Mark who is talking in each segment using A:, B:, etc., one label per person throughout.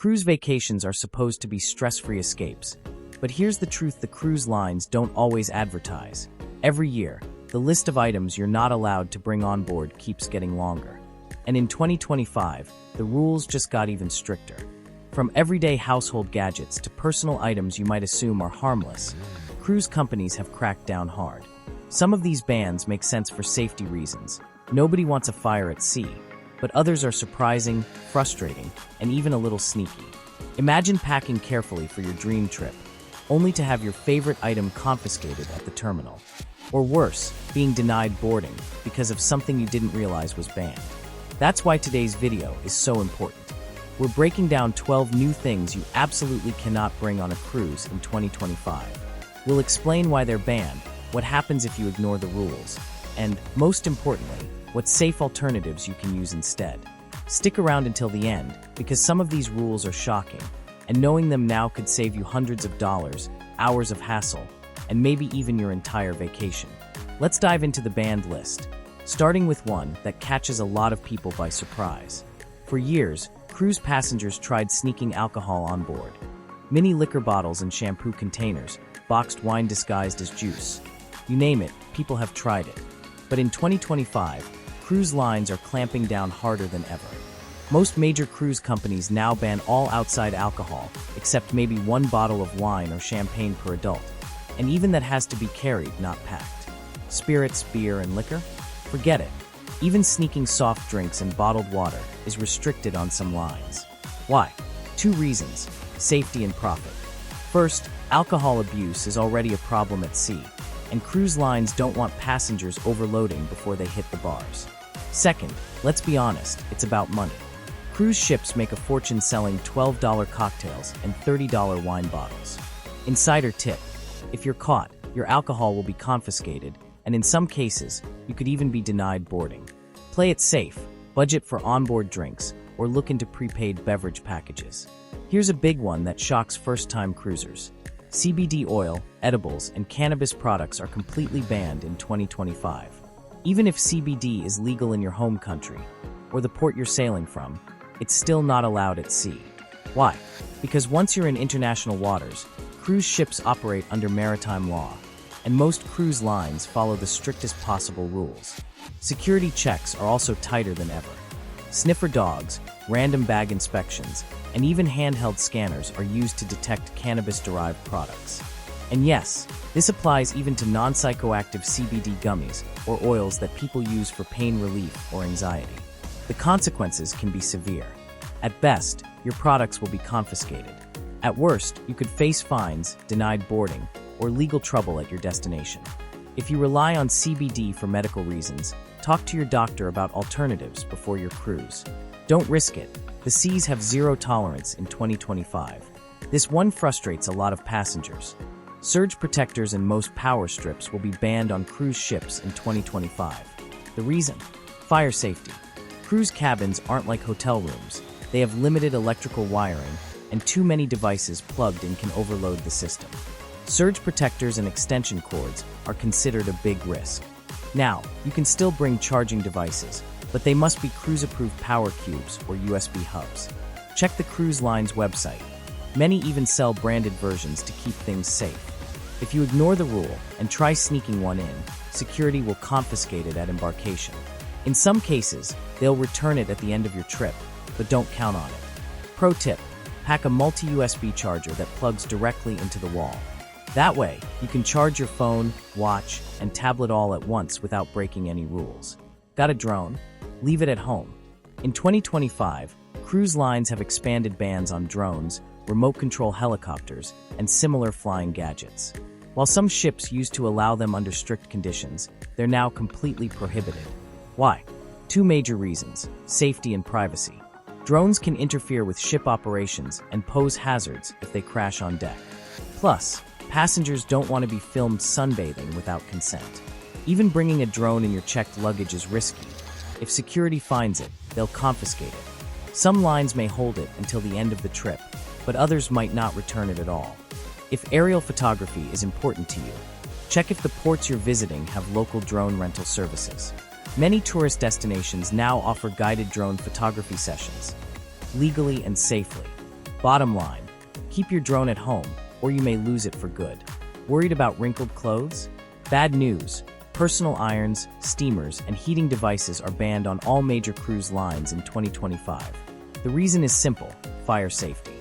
A: Cruise vacations are supposed to be stress-free escapes, but here's the truth: the cruise lines don't always advertise. Every year, the list of items you're not allowed to bring on board keeps getting longer. And in 2025, the rules just got even stricter. From everyday household gadgets to personal items you might assume are harmless, cruise companies have cracked down hard. Some of these bans make sense for safety reasons. Nobody wants a fire at sea, but others are surprising, frustrating, and even a little sneaky. Imagine packing carefully for your dream trip, only to have your favorite item confiscated at the terminal. Or worse, being denied boarding because of something you didn't realize was banned. That's why today's video is so important. We're breaking down 12 new things you absolutely cannot bring on a cruise in 2025. We'll explain why they're banned, what happens if you ignore the rules, and, most importantly, what safe alternatives you can use instead. Stick around until the end, because some of these rules are shocking, and knowing them now could save you hundreds of dollars, hours of hassle, and maybe even your entire vacation. Let's dive into the banned list, starting with one that catches a lot of people by surprise. For years, cruise passengers tried sneaking alcohol on board. Mini liquor bottles and shampoo containers, boxed wine disguised as juice. You name it, people have tried it. But in 2025, cruise lines are clamping down harder than ever. Most major cruise companies now ban all outside alcohol, except maybe one bottle of wine or champagne per adult. And even that has to be carried, not packed. Spirits, beer, and liquor? Forget it. Even sneaking soft drinks and bottled water is restricted on some lines. Why? Two reasons: safety and profit. First, alcohol abuse is already a problem at sea, and cruise lines don't want passengers overloading before they hit the bars. Second, let's be honest, it's about money. Cruise ships make a fortune selling $12 cocktails and $30 wine bottles. Insider tip: if you're caught, your alcohol will be confiscated, and in some cases, you could even be denied boarding. Play it safe, budget for onboard drinks, or look into prepaid beverage packages. Here's a big one that shocks first-time cruisers. CBD oil, edibles, and cannabis products are completely banned in 2025. Even if CBD is legal in your home country, or the port you're sailing from, it's still not allowed at sea. Why? Because once you're in international waters, cruise ships operate under maritime law, and most cruise lines follow the strictest possible rules. Security checks are also tighter than ever. Sniffer dogs, random bag inspections, and even handheld scanners are used to detect cannabis-derived products. And yes, this applies even to non-psychoactive CBD gummies or oils that people use for pain relief or anxiety. The consequences can be severe. At best, your products will be confiscated. At worst, you could face fines, denied boarding, or legal trouble at your destination. If you rely on CBD for medical reasons, talk to your doctor about alternatives before your cruise. Don't risk it. The seas have zero tolerance in 2025. This one frustrates a lot of passengers. Surge protectors and most power strips will be banned on cruise ships in 2025. The reason? Fire safety. Cruise cabins aren't like hotel rooms. They have limited electrical wiring, and too many devices plugged in can overload the system. Surge protectors and extension cords are considered a big risk. Now, you can still bring charging devices, but they must be cruise-approved power cubes or USB hubs. Check the cruise line's website. Many even sell branded versions to keep things safe. If you ignore the rule and try sneaking one in, security will confiscate it at embarkation. In some cases, they'll return it at the end of your trip, but don't count on it. Pro tip: pack a multi-USB charger that plugs directly into the wall. That way, you can charge your phone, watch, and tablet all at once without breaking any rules. Got a drone? Leave it at home. In 2025, cruise lines have expanded bans on drones, remote control helicopters, and similar flying gadgets. While some ships used to allow them under strict conditions, they're now completely prohibited. Why? Two major reasons: safety and privacy. Drones can interfere with ship operations and pose hazards if they crash on deck. Plus, passengers don't want to be filmed sunbathing without consent. Even bringing a drone in your checked luggage is risky. If security finds it, they'll confiscate it. Some lines may hold it until the end of the trip, but others might not return it at all. If aerial photography is important to you, check if the ports you're visiting have local drone rental services. Many tourist destinations now offer guided drone photography sessions, legally and safely. Bottom line, keep your drone at home, or you may lose it for good. Worried about wrinkled clothes? Bad news. Personal irons, steamers, and heating devices are banned on all major cruise lines in 2025. The reason is simple: fire safety.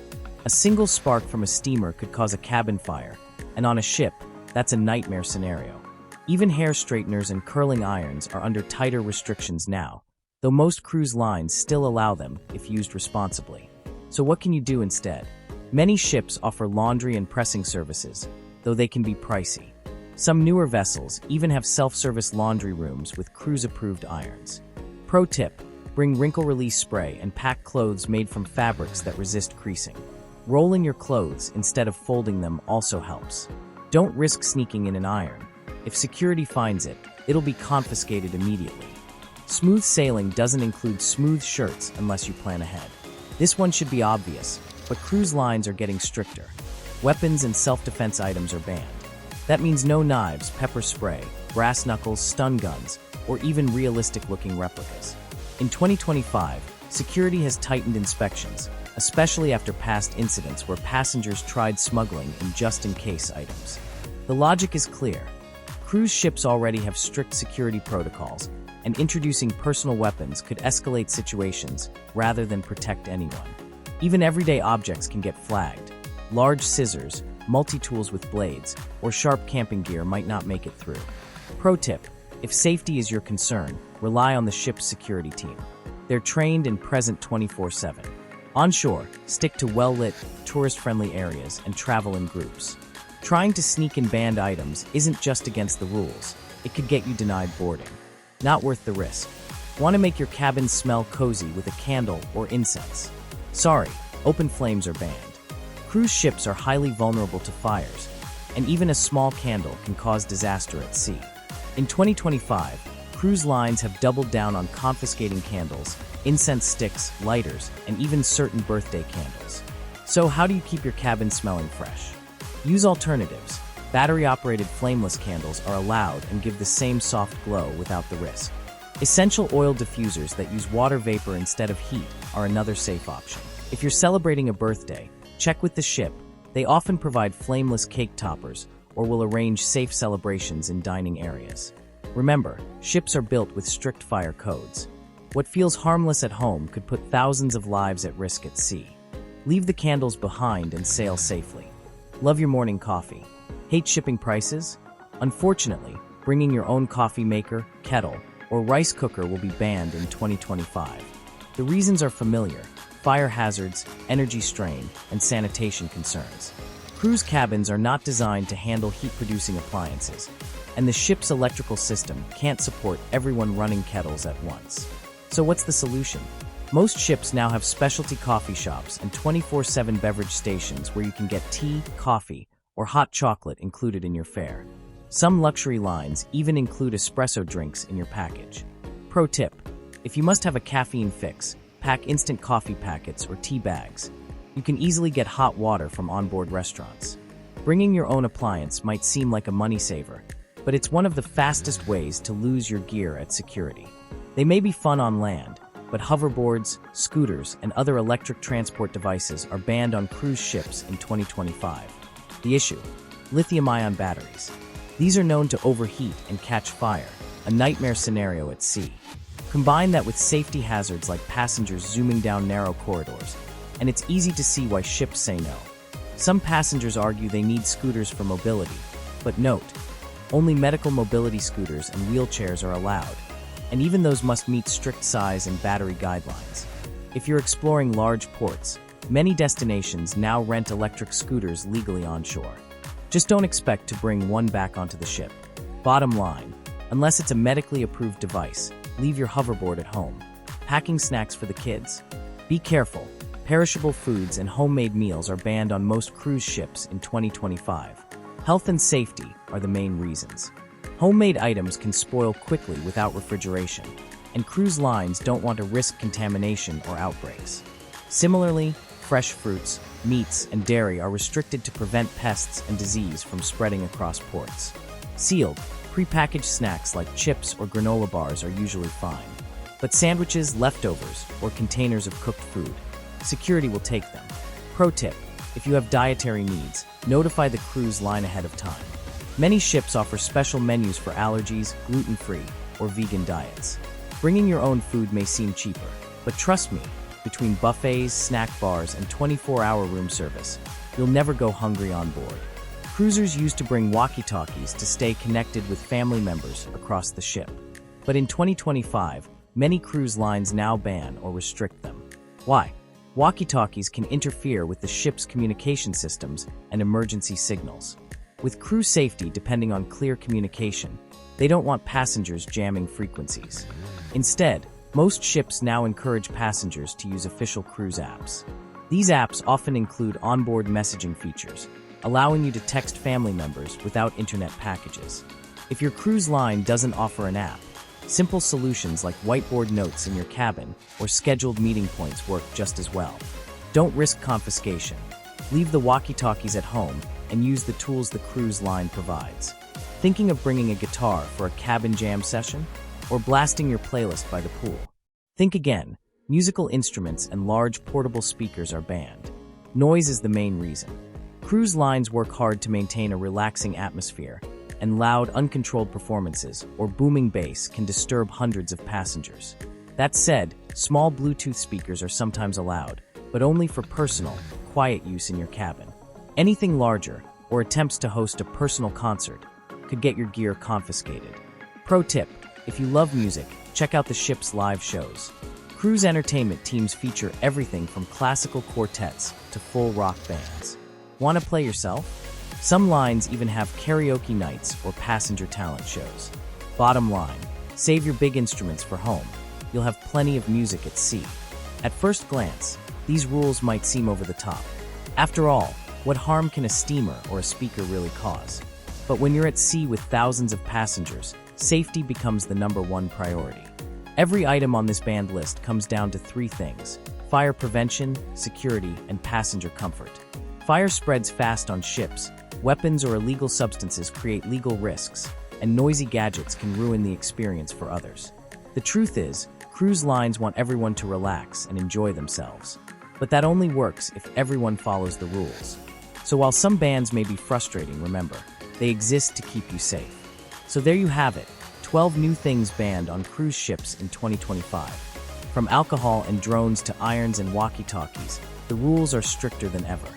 A: A single spark from a steamer could cause a cabin fire, and on a ship, that's a nightmare scenario. Even hair straighteners and curling irons are under tighter restrictions now, though most cruise lines still allow them if used responsibly. So what can you do instead? Many ships offer laundry and pressing services, though they can be pricey. Some newer vessels even have self-service laundry rooms with cruise-approved irons. Pro tip: bring wrinkle release spray and pack clothes made from fabrics that resist creasing. Rolling your clothes instead of folding them also helps. Don't risk sneaking in an iron. If security finds it, it'll be confiscated immediately. Smooth sailing doesn't include smooth shirts unless you plan ahead. This one should be obvious, but cruise lines are getting stricter. Weapons and self-defense items are banned. That means no knives, pepper spray, brass knuckles, stun guns, or even realistic-looking replicas. In 2025, security has tightened inspections, especially after past incidents where passengers tried smuggling in just-in-case items. The logic is clear. Cruise ships already have strict security protocols, and introducing personal weapons could escalate situations rather than protect anyone. Even everyday objects can get flagged. Large scissors, multi-tools with blades, or sharp camping gear might not make it through. Pro tip: if safety is your concern, rely on the ship's security team. They're trained and present 24/7. On shore, stick to well-lit, tourist-friendly areas and travel in groups. Trying to sneak in banned items isn't just against the rules. It could get you denied boarding. Not worth the risk. Want to make your cabin smell cozy with a candle or incense? Sorry, open flames are banned. Cruise ships are highly vulnerable to fires, and even a small candle can cause disaster at sea. In 2025, cruise lines have doubled down on confiscating candles, incense sticks, lighters, and even certain birthday candles. So how do you keep your cabin smelling fresh? Use alternatives. Battery-operated flameless candles are allowed and give the same soft glow without the risk. Essential oil diffusers that use water vapor instead of heat are another safe option. If you're celebrating a birthday, check with the ship. They often provide flameless cake toppers or will arrange safe celebrations in dining areas. Remember, ships are built with strict fire codes. What feels harmless at home could put thousands of lives at risk at sea. Leave the candles behind and sail safely. Love your morning coffee. Hate shipping prices? Unfortunately, bringing your own coffee maker, kettle, or rice cooker will be banned in 2025. The reasons are familiar: fire hazards, energy strain, and sanitation concerns. Cruise cabins are not designed to handle heat-producing appliances, and the ship's electrical system can't support everyone running kettles at once. So what's the solution? Most ships now have specialty coffee shops and 24/7 beverage stations where you can get tea, coffee, or hot chocolate included in your fare. Some luxury lines even include espresso drinks in your package. Pro tip: if you must have a caffeine fix, pack instant coffee packets or tea bags. You can easily get hot water from onboard restaurants. Bringing your own appliance might seem like a money saver, but it's one of the fastest ways to lose your gear at security. They may be fun on land, but hoverboards, scooters, and other electric transport devices are banned on cruise ships in 2025. The issue: lithium-ion batteries. These are known to overheat and catch fire, a nightmare scenario at sea. Combine that with safety hazards like passengers zooming down narrow corridors, and it's easy to see why ships say no. Some passengers argue they need scooters for mobility, but note, only medical mobility scooters and wheelchairs are allowed, and even those must meet strict size and battery guidelines. If you're exploring large ports, many destinations now rent electric scooters legally on shore. Just don't expect to bring one back onto the ship. Bottom line, unless it's a medically approved device, leave your hoverboard at home. Packing snacks for the kids? Be careful. Perishable foods and homemade meals are banned on most cruise ships in 2025. Health and safety are the main reasons. Homemade items can spoil quickly without refrigeration, and cruise lines don't want to risk contamination or outbreaks. Similarly, fresh fruits, meats, and dairy are restricted to prevent pests and disease from spreading across ports. Sealed, prepackaged snacks like chips or granola bars are usually fine, but sandwiches, leftovers, or containers of cooked food, security will take them. Pro tip: if you have dietary needs, notify the cruise line ahead of time. Many ships offer special menus for allergies, gluten-free, or vegan diets. Bringing your own food may seem cheaper, but trust me, between buffets, snack bars, and 24-hour room service, you'll never go hungry on board. Cruisers used to bring walkie-talkies to stay connected with family members across the ship. But in 2025, many cruise lines now ban or restrict them. Why? Walkie-talkies can interfere with the ship's communication systems and emergency signals. With crew safety depending on clear communication, they don't want passengers jamming frequencies. Instead, most ships now encourage passengers to use official cruise apps. These apps often include onboard messaging features, allowing you to text family members without internet packages. If your cruise line doesn't offer an app, simple solutions like whiteboard notes in your cabin or scheduled meeting points work just as well. Don't risk confiscation. Leave the walkie-talkies at home and use the tools the cruise line provides. Thinking of bringing a guitar for a cabin jam session? Or blasting your playlist by the pool? Think again. Musical instruments and large portable speakers are banned. Noise is the main reason. Cruise lines work hard to maintain a relaxing atmosphere, and loud, uncontrolled performances or booming bass can disturb hundreds of passengers. That said, small Bluetooth speakers are sometimes allowed, but only for personal, quiet use in your cabin. Anything larger, or attempts to host a personal concert, could get your gear confiscated. Pro tip: if you love music, check out the ship's live shows. Cruise entertainment teams feature everything from classical quartets to full rock bands. Want to play yourself? Some lines even have karaoke nights or passenger talent shows. Bottom line, save your big instruments for home. You'll have plenty of music at sea. At first glance, these rules might seem over the top. After all, what harm can a steamer or a speaker really cause? But when you're at sea with thousands of passengers, safety becomes the #1 priority. Every item on this banned list comes down to 3 things: fire prevention, security, and passenger comfort. Fire spreads fast on ships, weapons or illegal substances create legal risks, and noisy gadgets can ruin the experience for others. The truth is, cruise lines want everyone to relax and enjoy themselves. But that only works if everyone follows the rules. So while some bans may be frustrating, remember, they exist to keep you safe. So there you have it, 12 new things banned on cruise ships in 2025. From alcohol and drones to irons and walkie-talkies, the rules are stricter than ever.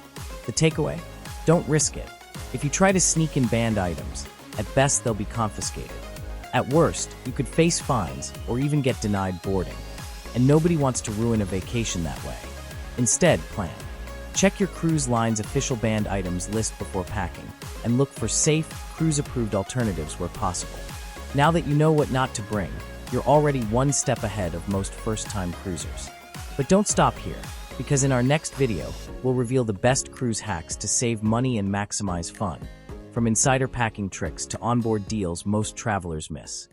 A: The takeaway? Don't risk it. If you try to sneak in banned items, at best they'll be confiscated. At worst, you could face fines or even get denied boarding. And nobody wants to ruin a vacation that way. Instead, plan. Check your cruise line's official banned items list before packing, and look for safe, cruise-approved alternatives where possible. Now that you know what not to bring, you're already one step ahead of most first-time cruisers. But don't stop here, because in our next video, we'll reveal the best cruise hacks to save money and maximize fun, from insider packing tricks to onboard deals most travelers miss.